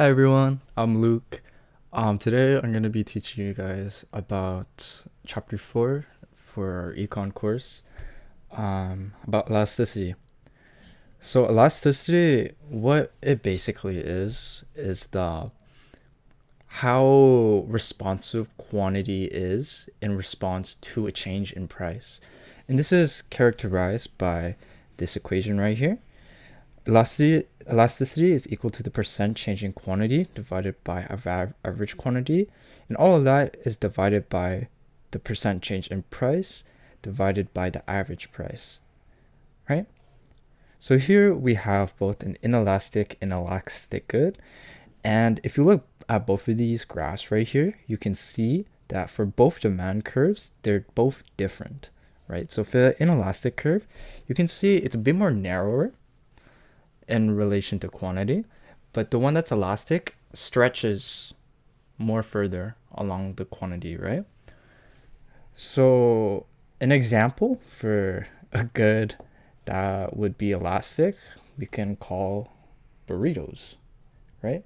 Hi everyone, I'm Luke. Today I'm going to be teaching you guys about Chapter 4 for our Econ course, about elasticity. So elasticity, what it basically is the how responsive quantity is in response to a change in price. And this is characterized by this equation right here. Elasticity is equal to the percent change in quantity divided by average quantity, and all of that is divided by the percent change in price divided by the average price, right? So here we have both an inelastic and elastic good, and if you look at both of these graphs right here, you can see that for both demand curves, they're both different, right? So for the inelastic curve, you can see it's a bit more narrower in relation to quantity, but the one that's elastic stretches more further along the quantity, right? So an example for a good that would be elastic, we can call burritos, right?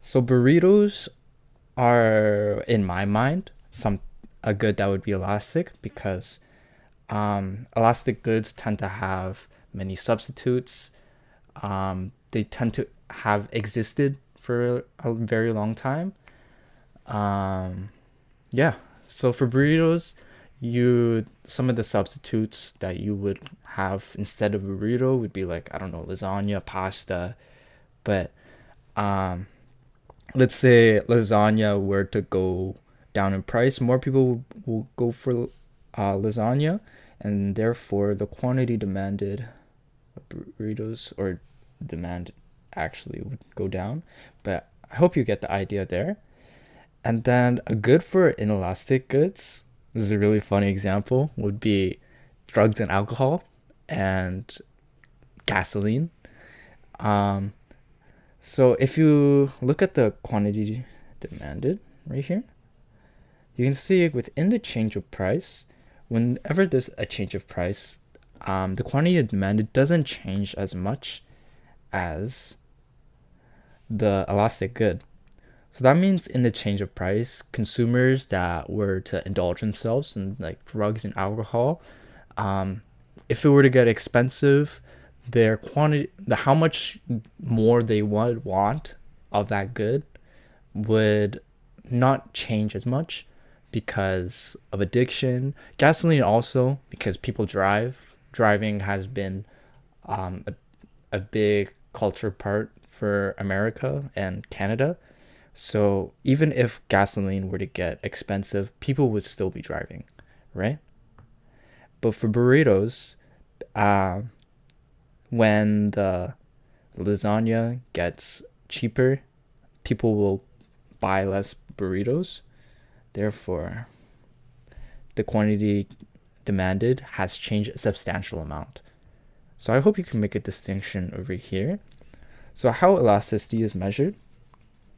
So burritos are, in my mind, a good that would be elastic because elastic goods tend to have many substitutes. They tend to have existed for a very long time. Yeah. So for burritos, some of the substitutes that you would have instead of a burrito would be like, I don't know, lasagna, pasta. But um, let's say lasagna were to go down in price, more people will go for lasagna, and therefore the quantity demanded of burritos or demand actually would go down. But I hope you get the idea there. And then a good for inelastic goods, this is a really funny example, would be drugs and alcohol and gasoline. Um, so if you look at the quantity demanded right here, you can see within the change of price, whenever there's a change of price, the quantity demanded doesn't change as much as the elastic good. So that means in the change of price, consumers that were to indulge themselves in like drugs and alcohol, um, if it were to get expensive, their quantity, the how much more they would want of that good would not change as much because of addiction. Gasoline also because people drive. Driving has been um, a, a big culture part for America and Canada. So even if gasoline were to get expensive, people would still be driving, right? But for burritos, uh, when the lasagna gets cheaper, people will buy less burritos. Therefore, the quantity demanded has changed a substantial amount. So I hope you can make a distinction over here. So how elasticity is measured,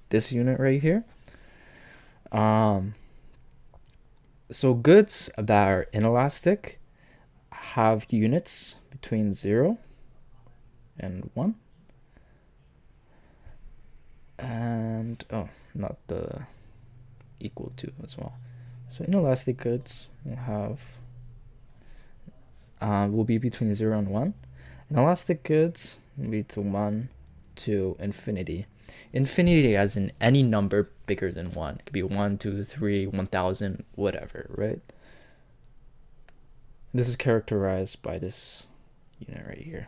this unit right here. Um, so goods that are inelastic have units between 0 and 1. And, oh, not the equal to as well. So inelastic goods will be between 0 and 1. And elastic goods will be to 1 to infinity. Infinity as in any number bigger than 1. It could be 1, 2, 3, 1,000, whatever, right? This is characterized by this unit right here.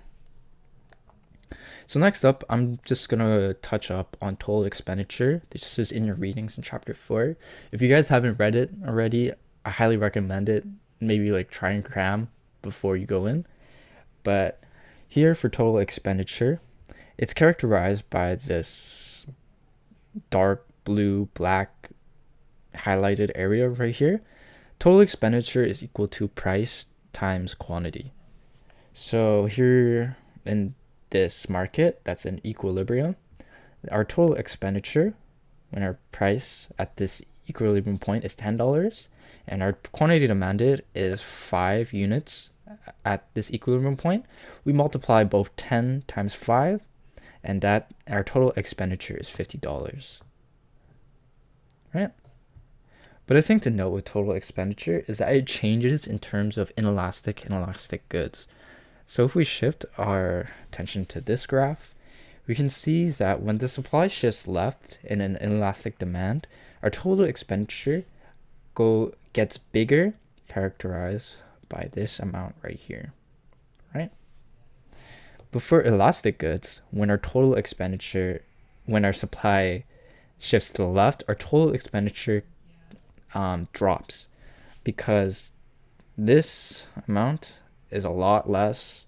So next up, I'm just going to touch up on total expenditure. This is in your readings in chapter 4. If you guys haven't read it already, I highly recommend it. Maybe like try and cram before you go in. But here for total expenditure, it's characterized by this dark blue, black highlighted area right here. Total expenditure is equal to price times quantity. So here in this market that's in equilibrium, our total expenditure when our price at this equilibrium point is $10 and our quantity demanded is 5 units at this equilibrium point, we multiply both 10 times 5 and that our total expenditure is $50, right? But I think to note with total expenditure is that it changes in terms of inelastic and elastic goods. So if we shift our attention to this graph, we can see that when the supply shifts left in an inelastic demand, our total expenditure gets bigger, characterized by this amount right here, right? But for elastic goods, when our supply shifts to the left, our total expenditure drops, because this amount is a lot less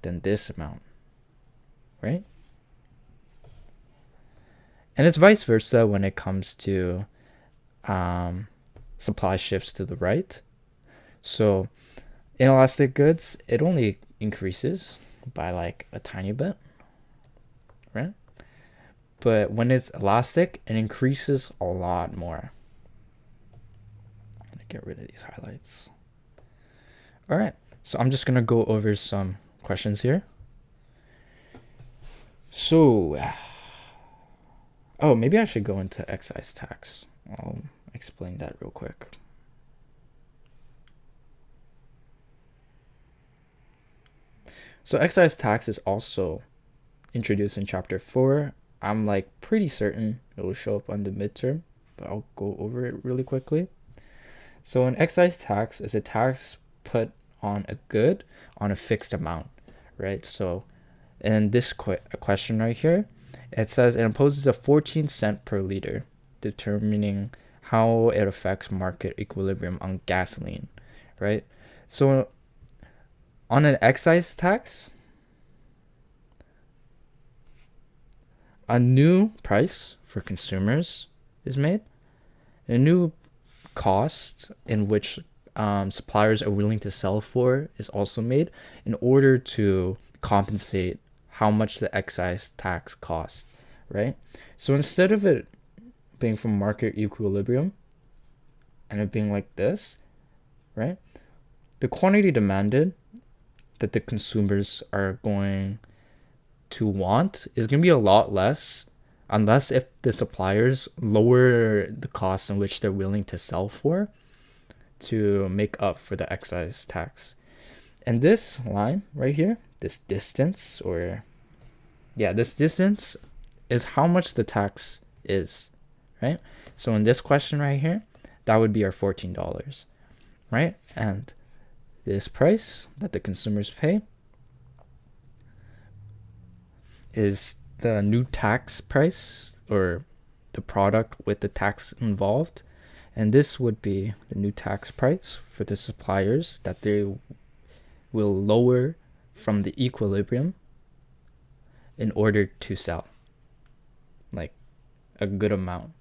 than this amount, right? And it's vice versa when it comes to supply shifts to the right. So in elastic goods, it only increases by like a tiny bit, right? But when it's elastic, it increases a lot more. I'm gonna get rid of these highlights. All right, so I'm just gonna go over some questions here. So, oh, maybe I should go into excise tax. I'll explain that real quick. So excise tax is also introduced in chapter 4. I'm like pretty certain it will show up on the midterm, but I'll go over it really quickly. So an excise tax is a tax put on a good on a fixed amount, right? So in this question right here, it says it imposes a 14 cent per liter, determining how it affects market equilibrium on gasoline, right? So on an excise tax, a new price for consumers is made, a new cost in which suppliers are willing to sell for is also made in order to compensate how much the excise tax costs, right? So instead of it being from market equilibrium and it being like this, right? The quantity demanded that the consumers are going to want is going to be a lot less, unless if the suppliers lower the cost in which they're willing to sell for to make up for the excise tax. And this line right here, this distance is how much the tax is, right? So in this question right here, that would be our $14, right? And this price that the consumers pay is the new tax price, or the product with the tax involved. And this would be the new tax price for the suppliers that they will lower from the equilibrium in order to sell like a good amount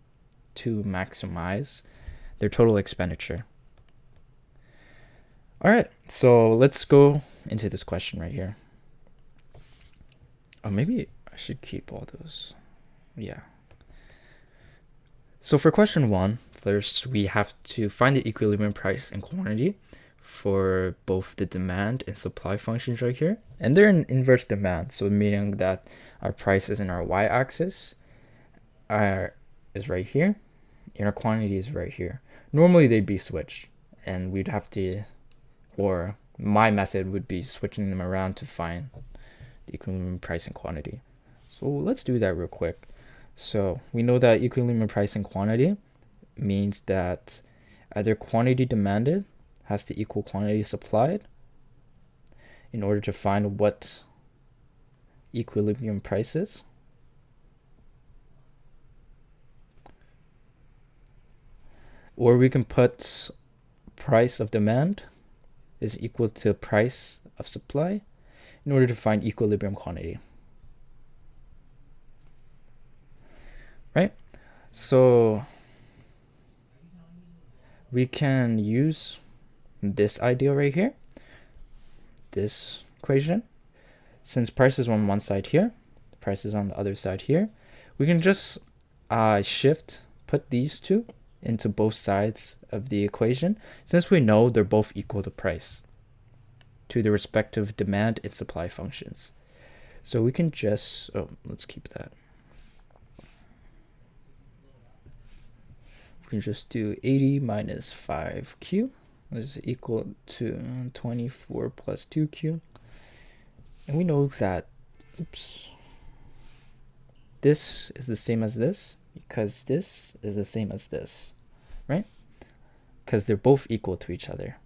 to maximize their total expenditure. All right, so let's go into this question right here. Oh, maybe I should keep all those. Yeah. So for question 1, first we have to find the equilibrium price and quantity for both the demand and supply functions right here. And they're in inverse demand, so meaning that our price is in our y-axis, is right here, and our quantity is right here. Normally they'd be switched, and we'd have to, or my method would be switching them around to find the equilibrium price and quantity. So let's do that real quick. So we know that equilibrium price and quantity means that either quantity demanded has to equal quantity supplied in order to find what equilibrium price is. Or we can put price of demand is equal to price of supply in order to find equilibrium quantity. Right? So we can use this idea right here, this equation. Since price is on one side here, price is on the other side here, we can just put these two into both sides of the equation, since we know they're both equal to price to the respective demand and supply functions. So we can just, let's keep that. We can just do 80 minus 5q is equal to 24 plus 2q. And we know that, this is the same as this because this is the same as this, right? Because they're both equal to each other.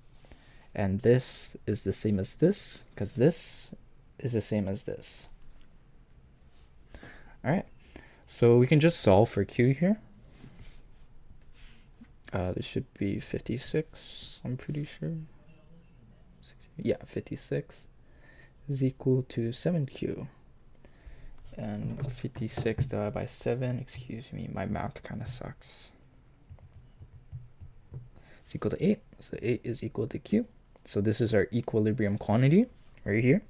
And this is the same as this because this is the same as this. All right, so we can just solve for q here. This should be 56, I'm pretty sure. Yeah, 56 is equal to 7q. And 56 divided by 7, excuse me, my math kind of sucks. It's equal to 8, so 8 is equal to q. So this is our equilibrium quantity right here.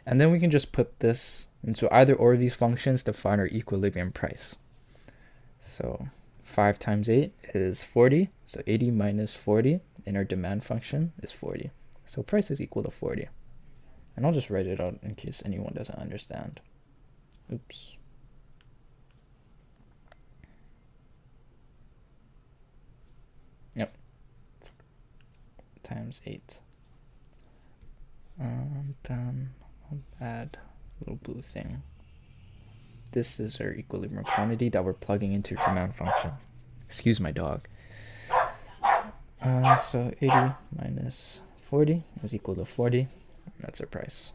And then we can just put this into either or of these functions to find our equilibrium price. So 5 times 8 is 40, so 80 minus 40 in our demand function is 40. So price is equal to 40. And I'll just write it out in case anyone doesn't understand. Oops. Yep. Times 8. Then I'll add a little blue thing. This is our equilibrium quantity that we're plugging into demand function. Excuse my dog. So 80 minus 40 is equal to 40. That's our price.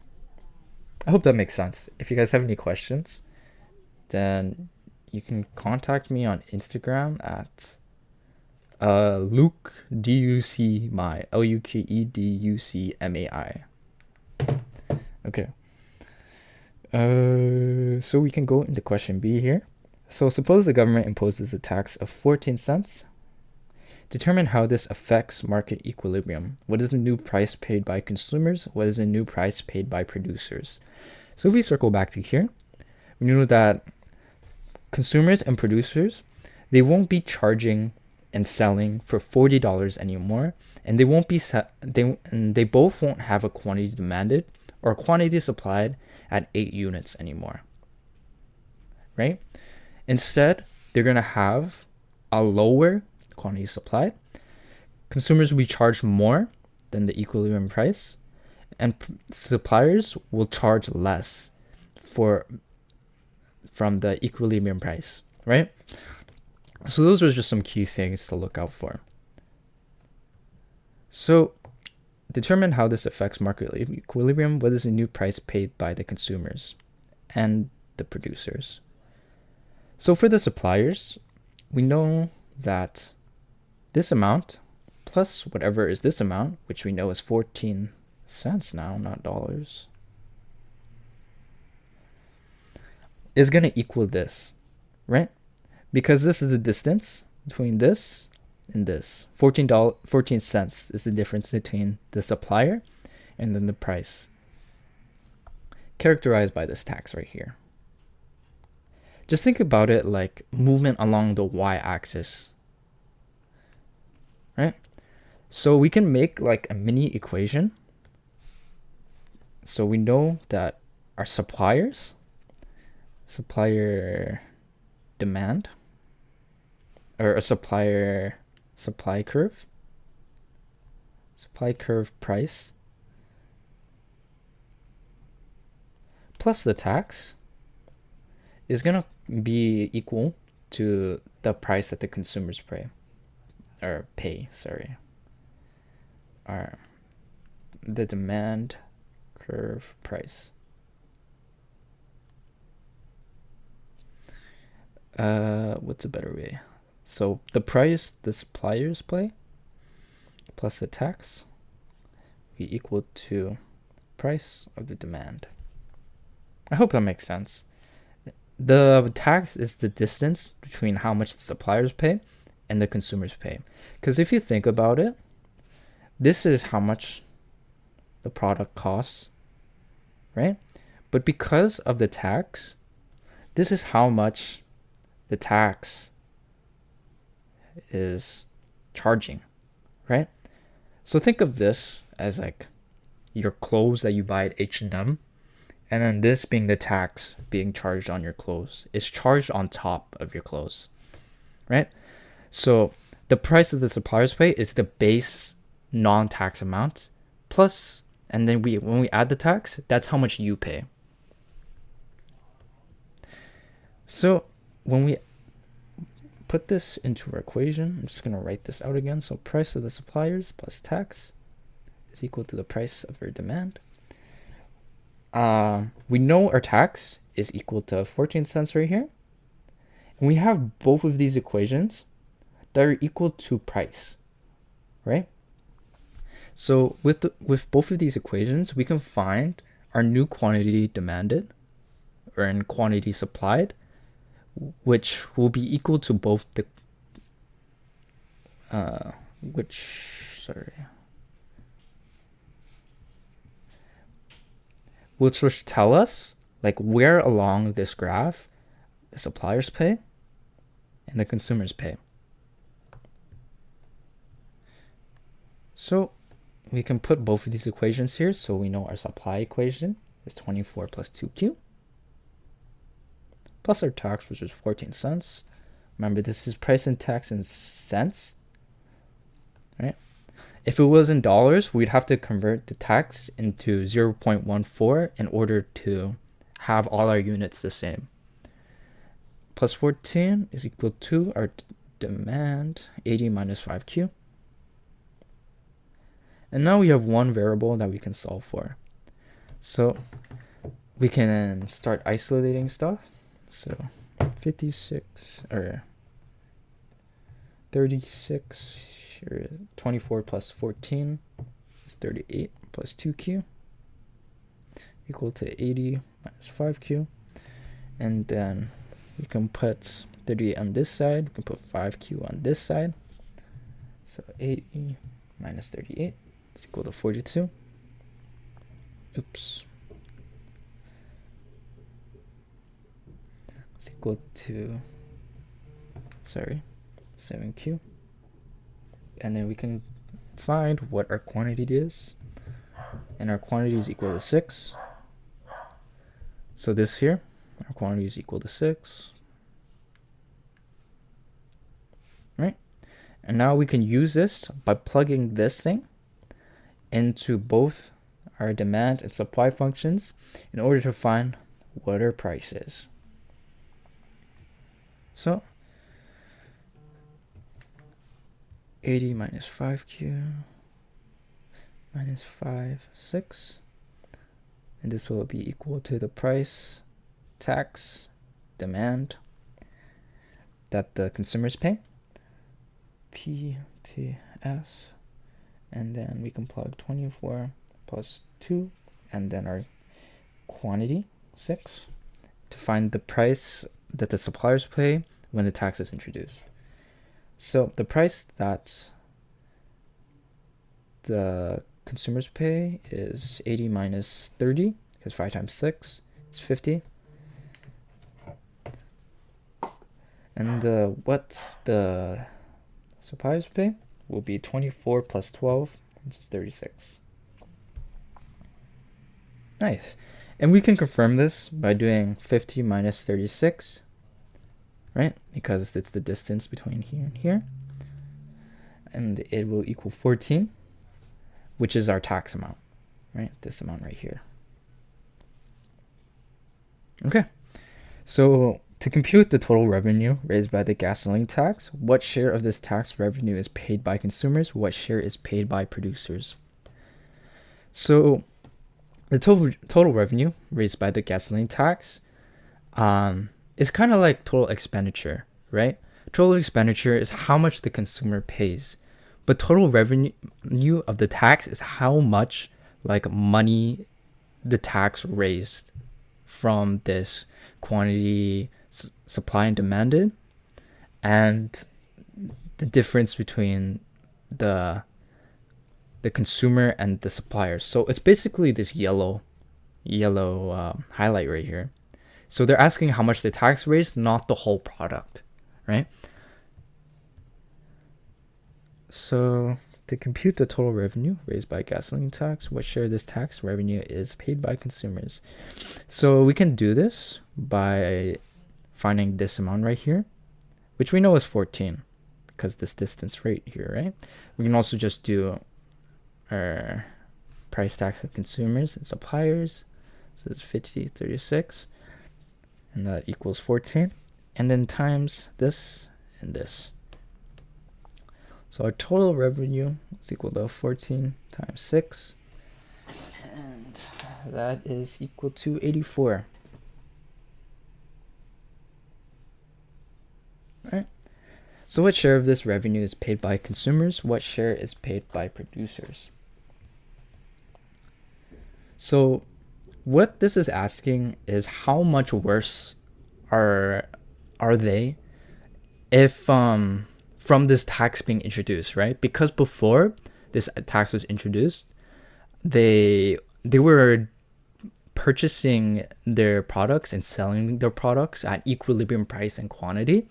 I hope that makes sense. If you guys have any questions, then you can contact me on Instagram at Luke Ducmai, LukeEducmai. Okay. So we can go into question B here. So suppose the government imposes a tax of 14 cents. Determine how this affects market equilibrium. What is the new price paid by consumers? What is the new price paid by producers? So if we circle back to here, we know that consumers and producers, they won't be charging and selling for $40 anymore, and they won't be they both won't have a quantity demanded or a quantity supplied at 8 units anymore, right? Instead, they're gonna have a lower quantity supplied. Consumers will be charged more than the equilibrium price, and suppliers will charge less from the equilibrium price, right? So those are just some key things to look out for. So determine how this affects market equilibrium. What is the new price paid by the consumers and the producers? So for the suppliers, we know that this amount plus whatever is this amount, which we know is 14 cents now, not dollars, is going to equal this, right? Because this is the distance between this and this. 14 cents is the difference between the supplier and then the price, characterized by this tax right here. Just think about it like movement along the y-axis, right? So we can make like a mini equation. So we know that our supplier demand, or a supply curve price plus the tax is going to be equal to the price that the consumers pay, or the demand curve price. What's a better way? So the price the suppliers pay plus the tax will be equal to price of the demand. I hope that makes sense. The tax is the distance between how much the suppliers pay and the consumers pay. Because if you think about it, this is how much the product costs, right? But because of the tax, this is how much the tax is charging, right? So think of this as like your clothes that you buy at H&M, And then this being the tax being charged on your clothes. It's charged on top of your clothes, right? So the price that the suppliers pay is the base non-tax amount plus, and then when we add the tax, that's how much you pay. So when we put this into our equation, I'm just going to write this out again. So price of the suppliers plus tax is equal to the price of our demand. We know our tax is equal to 14 cents right here. And we have both of these equations that are equal to price, right? So with both of these equations, we can find our new quantity demanded or in quantity supplied, which will be equal to both the which will tell us like where along this graph the suppliers pay and the consumers pay. So we can put both of these equations here. So we know our supply equation is 24 plus 2Q plus our tax, which is 14 cents. Remember, this is price and tax in cents, right? If it was in dollars, we'd have to convert the tax into 0.14 in order to have all our units the same. Plus 14 is equal to our demand, 80 minus 5Q. And now we have one variable that we can solve for. So we can start isolating stuff. So 56 or 36 or 24 plus 14 is 38 plus 2Q equal to 80 minus 5Q. And then we can put 38 on this side. We can put 5Q on this side. So 80 minus 38 is equal to 42. Oops. It's equal to, 7Q. And then we can find what our quantity is. And our quantity is equal to 6. So this here, our quantity is equal to 6. Right? And now we can use this by plugging this thing into both our demand and supply functions in order to find what our price is. So 80 minus 5Q minus 5, 6. And this will be equal to the price, tax, demand that the consumers pay. PTS. And then we can plug 24 plus 2 and then our quantity, 6, to find the price that the suppliers pay when the tax is introduced. So the price that the consumers pay is 80 minus 30, because 5 times 6 is 50. And what the suppliers pay will be 24 plus 12, which is 36. Nice. And we can confirm this by doing 50 minus 36, right? Because it's the distance between here and here. And it will equal 14, which is our tax amount, right? This amount right here. Okay. So to compute the total revenue raised by the gasoline tax, what share of this tax revenue is paid by consumers? What share is paid by producers? So the total revenue raised by the gasoline tax is kind of like total expenditure, right? Total expenditure is how much the consumer pays, but total revenue of the tax is how much like money the tax raised from this quantity supply and demanded, and the difference between the consumer and the supplier. So it's basically this yellow highlight right here. So they're asking how much the tax raised, not the whole product, right? So to compute the total revenue raised by gasoline tax, what share of this tax revenue is paid by consumers? So we can do this by finding this amount right here, which we know is 14 because this distance right here, right? We can also just do our price tax of consumers and suppliers. So it's 50.36, and that equals 14. And then times this and this. So our total revenue is equal to 14 times 6. And that is equal to 84. All right. So what share of this revenue is paid by consumers? What share is paid by producers? So what this is asking is how much worse are they if from this tax being introduced, right? Because before this tax was introduced, they were purchasing their products and selling their products at equilibrium price and quantity.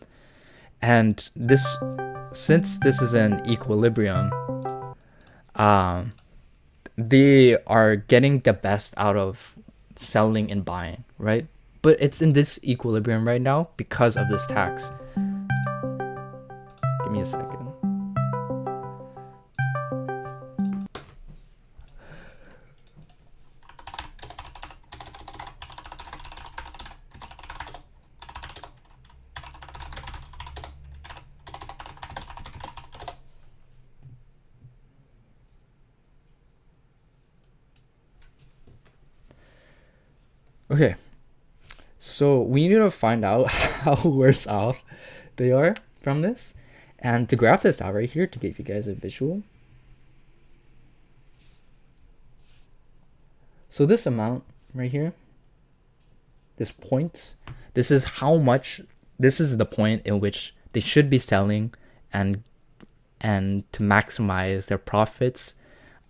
And this, since this is an equilibrium, they are getting the best out of selling and buying, right? But it's in this equilibrium right now because of this tax. Give me a second. Okay, so we need to find out how worse off they are from this. And to graph this out right here, to give you guys a visual. So this amount right here, this point, this is how much, this is the point in which they should be selling and to maximize their profits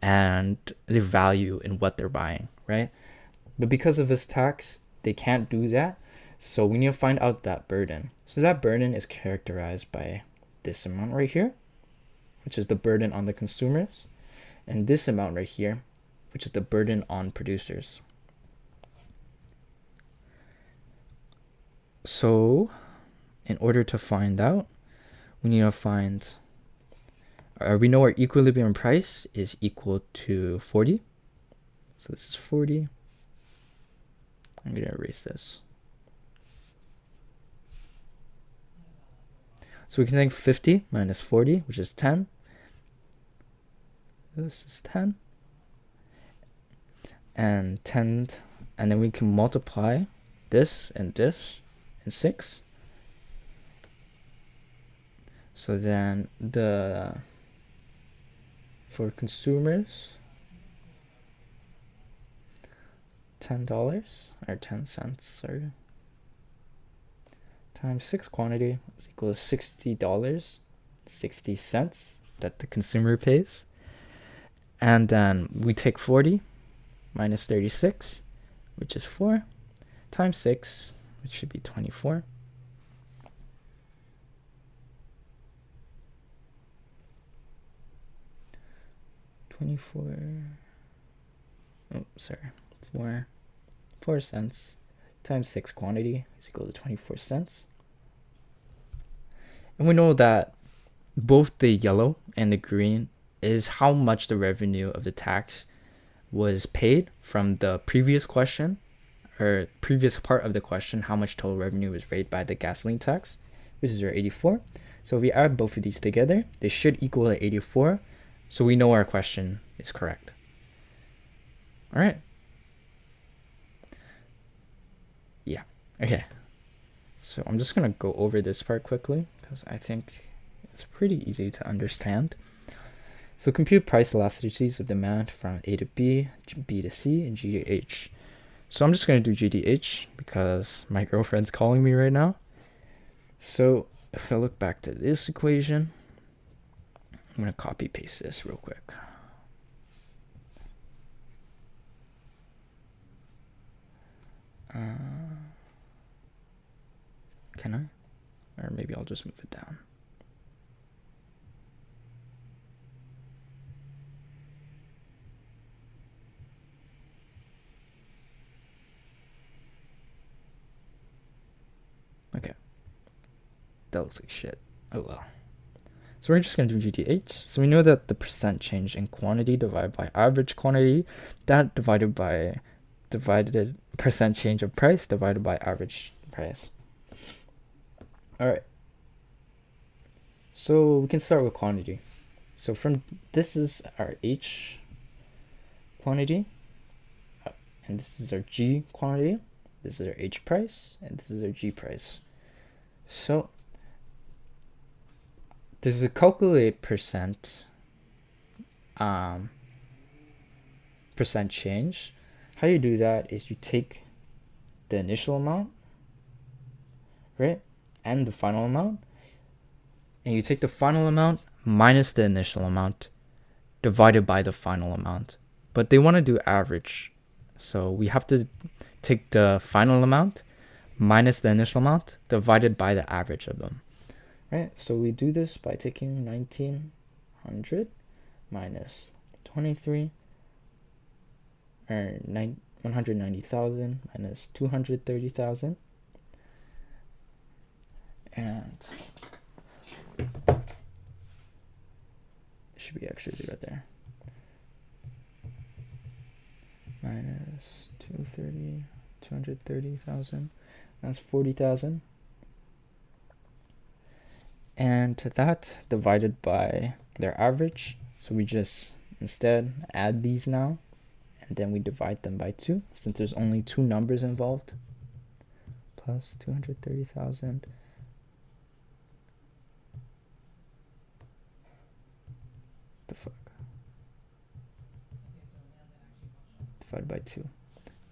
and their value in what they're buying, right? But because of this tax, they can't do that. So we need to find out that burden. So that burden is characterized by this amount right here, which is the burden on the consumers, and this amount right here, which is the burden on producers. So in order to find out, we need to find, we know our equilibrium price is equal to 40. So this is 40. I'm going to erase this. So we can think 50 minus 40, which is 10. This is 10. And 10, and then we can multiply this and 6. So then for consumers, $10 or 10 cents, sorry, times 6 quantity is equal to $60.60 that the consumer pays. And then we take 40 minus 36, which is 4, times 6, which should be 24. Oh, sorry, 4 cents times 6 quantity is equal to 24 cents. And we know that both the yellow and the green is how much the revenue of the tax was paid from the previous question, or previous part of the question, how much total revenue was raised by the gasoline tax, which is our 84. So if we add both of these together, they should equal to 84. So we know our question is correct. All right. Yeah. Okay. So I'm just going to go over this part quickly because I think it's pretty easy to understand. So compute price elasticities of demand from A to B, B to C, and G to H. So I'm just going to do G to H because my girlfriend's calling me right now. So if I look back to this equation, I'm going to copy paste this real quick. Can I? Or maybe I'll just move it down. that looks like shit. Oh well. So we're just going to do GTH. So we know that the percent change in quantity divided by average quantity, that divided percent change of price divided by average price. All right. So we can start with quantity. So this is our H quantity, and this is our G quantity. This is our H price, and this is our G price. So to calculate percent change, how you do that is you take the initial amount, right, and the final amount, and you take the final amount minus the initial amount divided by the final amount. But they want to do average, so we have to take the final amount minus the initial amount divided by the average of them. Right, so we do this by taking 1900 minus 23, or 190,000 minus 230,000, and it should be extra zero there. Minus 230,000, that's 40,000. And that divided by their average. So we just instead add these now, and then we divide them by 2 since there's only 2 numbers involved. Plus 230,000 the fuck divided by 2,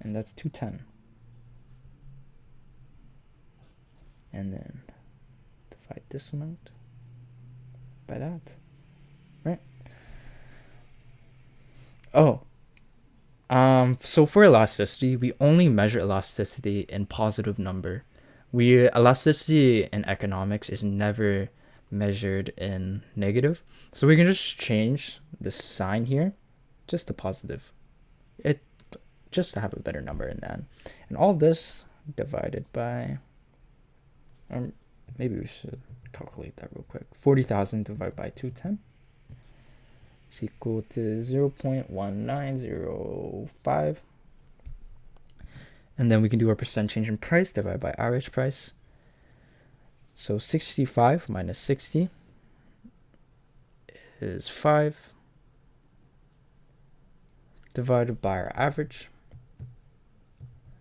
and that's 210. And then divide this amount by that, right? So for elasticity, we only measure elasticity in positive number. Elasticity in economics is never measured in negative, so we can just change the sign here just to positive, just to have a better number in that. And all this divided by, maybe we should calculate that real quick. 40,000 divided by 210 is equal to 0.1905. And then we can do our percent change in price divided by average price. So 65 minus 60 is 5 divided by our average.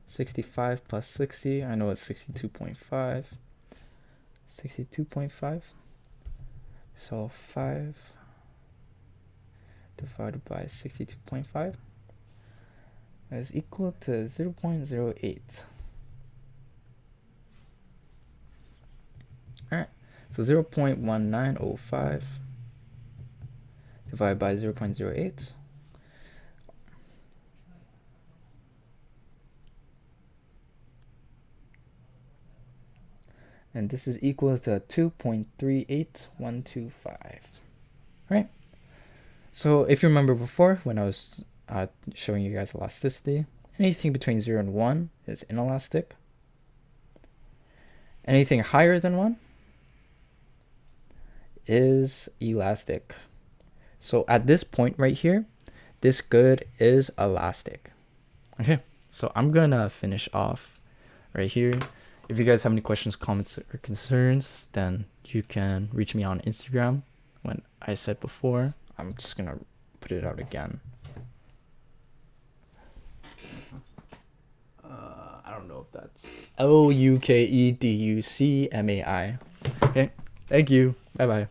65 plus 60, I know it's 62.5. 62.5. So 5 divided by 62.5 is equal to 0.08. Alright, so 0.1905 divided by 0.08. And this is equal to 2.38125. Right? So if you remember before, when I was showing you guys elasticity, anything between 0 and 1 is inelastic. Anything higher than 1 is elastic. So at this point right here, this good is elastic. Okay, so I'm gonna finish off right here. If you guys have any questions, comments, or concerns, then you can reach me on Instagram. When I said before, I'm just gonna put it out again. I don't know if that's LUKEDUCMAI. Okay, thank you. Bye bye.